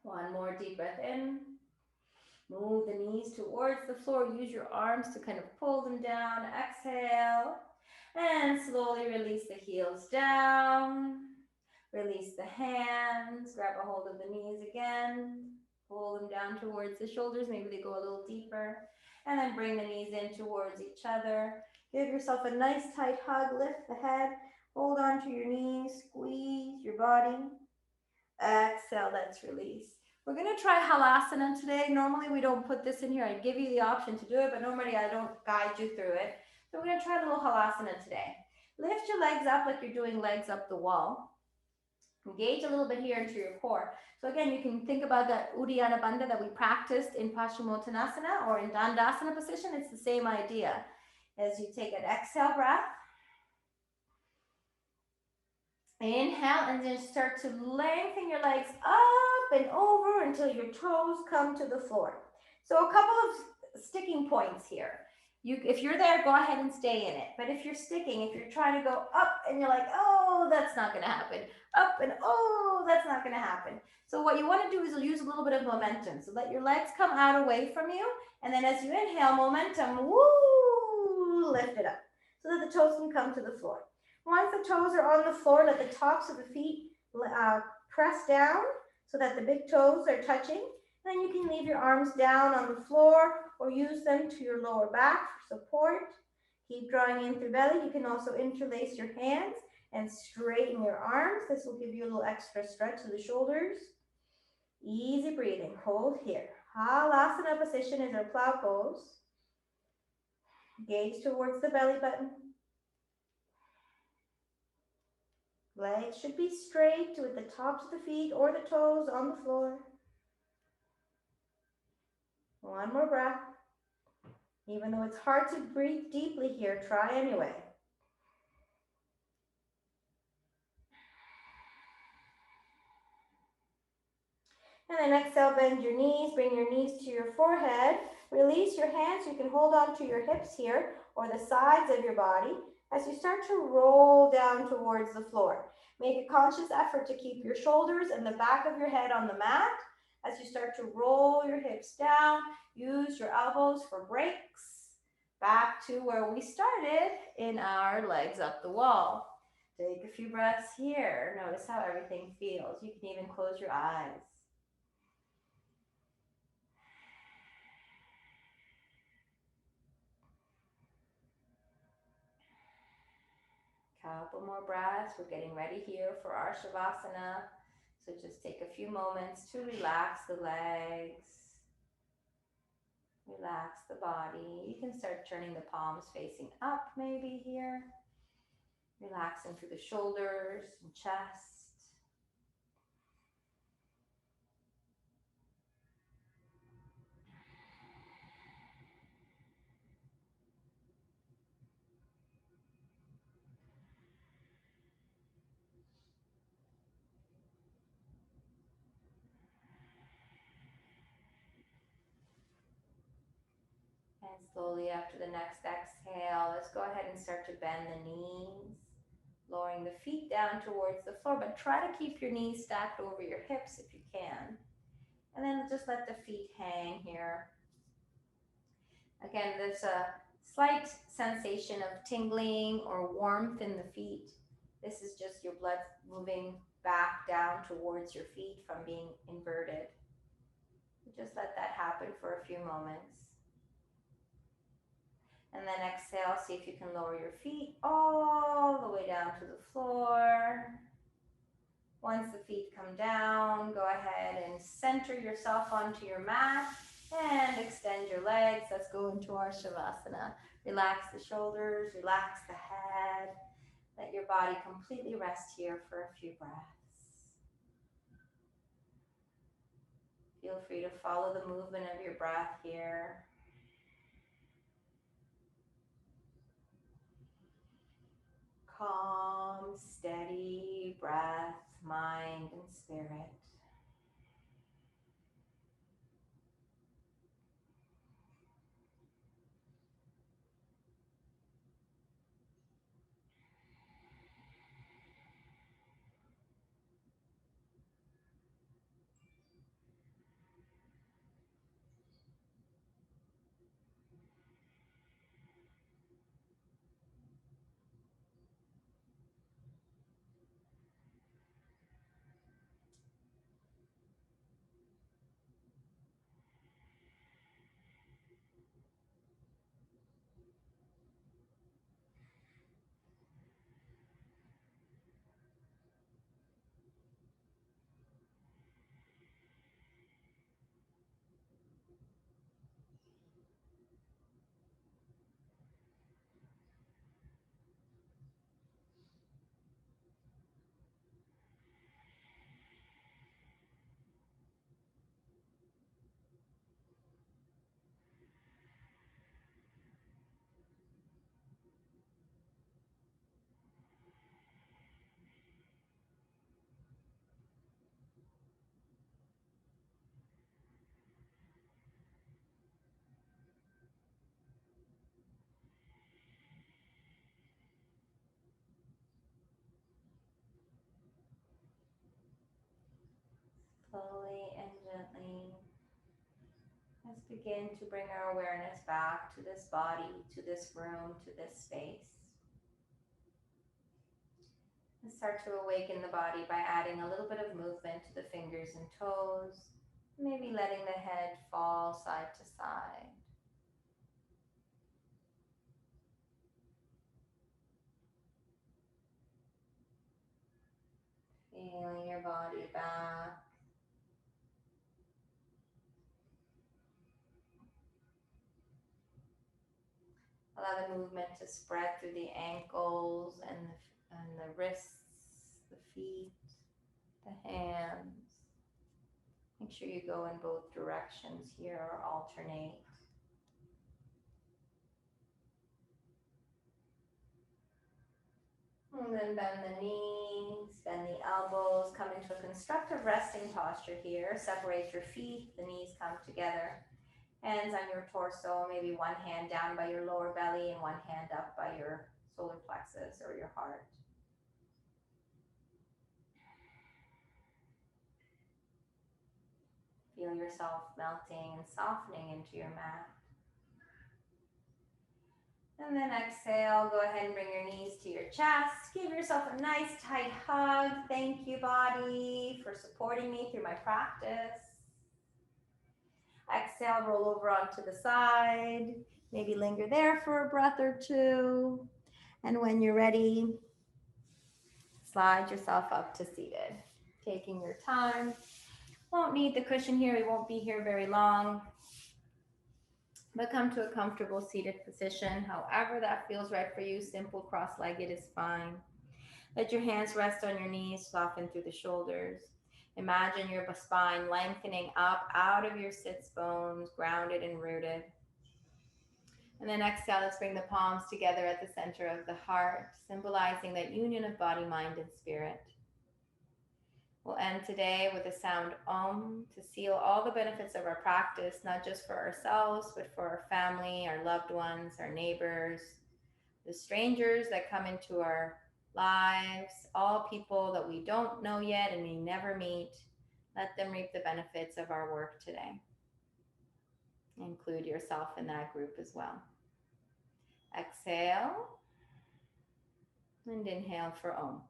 S1: One more deep breath in. Move the knees towards the floor. Use your arms to kind of pull them down. Exhale. And slowly release the heels down. Release the hands. Grab a hold of the knees again. Pull them down towards the shoulders. Maybe they go a little deeper. And then bring the knees in towards each other. Give yourself a nice tight hug. Lift the head. Hold on to your knees. Squeeze your body. Exhale, let's release. We're going to try halasana today. Normally we don't put this in here. I give you the option to do it, but normally I don't guide you through it. So we're going to try a little halasana today. Lift your legs up like you're doing legs up the wall. Engage a little bit here into your core. So again, you can think about that Uddiyana Bandha that we practiced in Paschimottanasana or in Dandasana position. It's the same idea. As you take an exhale breath, inhale, and then start to lengthen your legs up and over until your toes come to the floor. So a couple of sticking points here. If you're there, go ahead and stay in it. But if you're sticking, if you're trying to go up and you're like, oh, that's not going to happen. Up and oh, that's not going to happen. So what you want to do is use a little bit of momentum. So let your legs come out away from you. And then as you inhale, momentum, woo, lift it up so that the toes can come to the floor. Once the toes are on the floor, let the tops of the feet press down so that the big toes are touching. Then you can leave your arms down on the floor or use them to your lower back for support. Keep drawing in through belly. You can also interlace your hands and straighten your arms. This will give you a little extra stretch to the shoulders. Easy breathing. Hold here. Halasana position is our plow pose. Gaze towards the belly button. Legs should be straight with the tops of the feet or the toes on the floor. One more breath. Even though it's hard to breathe deeply here, try anyway. And then exhale, bend your knees, bring your knees to your forehead. Release your hands. You can hold on to your hips here or the sides of your body as you start to roll down towards the floor. Make a conscious effort to keep your shoulders and the back of your head on the mat. As you start to roll your hips down, use your elbows for breaks. Back to where we started in our legs up the wall. Take a few breaths here. Notice how everything feels. You can even close your eyes. Couple more breaths. We're getting ready here for our Shavasana. So just take a few moments to relax the legs. Relax the body. You can start turning the palms facing up maybe here. Relaxing through the shoulders and chest. Slowly after the next exhale, let's go ahead and start to bend the knees, lowering the feet down towards the floor, but try to keep your knees stacked over your hips if you can. And then just let the feet hang here. Again, there's a slight sensation of tingling or warmth in the feet. This is just your blood moving back down towards your feet from being inverted. Just let that happen for a few moments. And then exhale, see if you can lower your feet all the way down to the floor. Once the feet come down, go ahead and center yourself onto your mat and extend your legs. Let's go into our Shavasana. Relax the shoulders, relax the head. Let your body completely rest here for a few breaths. Feel free to follow the movement of your breath here. Calm, steady breath, mind, and spirit. Slowly and gently, let's begin to bring our awareness back to this body, to this room, to this space. And start to awaken the body by adding a little bit of movement to the fingers and toes, maybe letting the head fall side to side. Feeling your body back. Allow the movement to spread through the ankles and the wrists, the feet, the hands. Make sure you go in both directions here or alternate. And then bend the knees, bend the elbows, come into a constructive resting posture here. Separate your feet, the knees come together. Hands on your torso, maybe one hand down by your lower belly and one hand up by your solar plexus or your heart. Feel yourself melting and softening into your mat. And then exhale, go ahead and bring your knees to your chest. Give yourself a nice tight hug. Thank you, body, for supporting me through my practice. Exhale, roll over onto the side. Maybe linger there for a breath or two. And when you're ready, slide yourself up to seated. Taking your time. Won't need the cushion here. We won't be here very long. But come to a comfortable seated position. However that feels right for you. Simple cross-legged is fine. Let your hands rest on your knees, soften through the shoulders. Imagine your spine lengthening up out of your sits bones, grounded and rooted. And then exhale, let's bring the palms together at the center of the heart, symbolizing that union of body, mind, and spirit. We'll end today with the sound Om to seal all the benefits of our practice, not just for ourselves, but for our family, our loved ones, our neighbors, the strangers that come into our lives, all people that we don't know yet and may never meet. Let them reap the benefits of our work today. Include yourself in that group as well. Exhale and inhale for Om.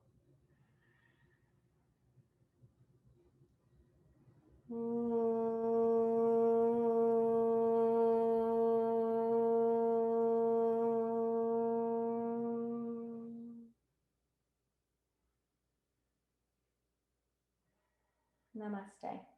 S1: Namaste.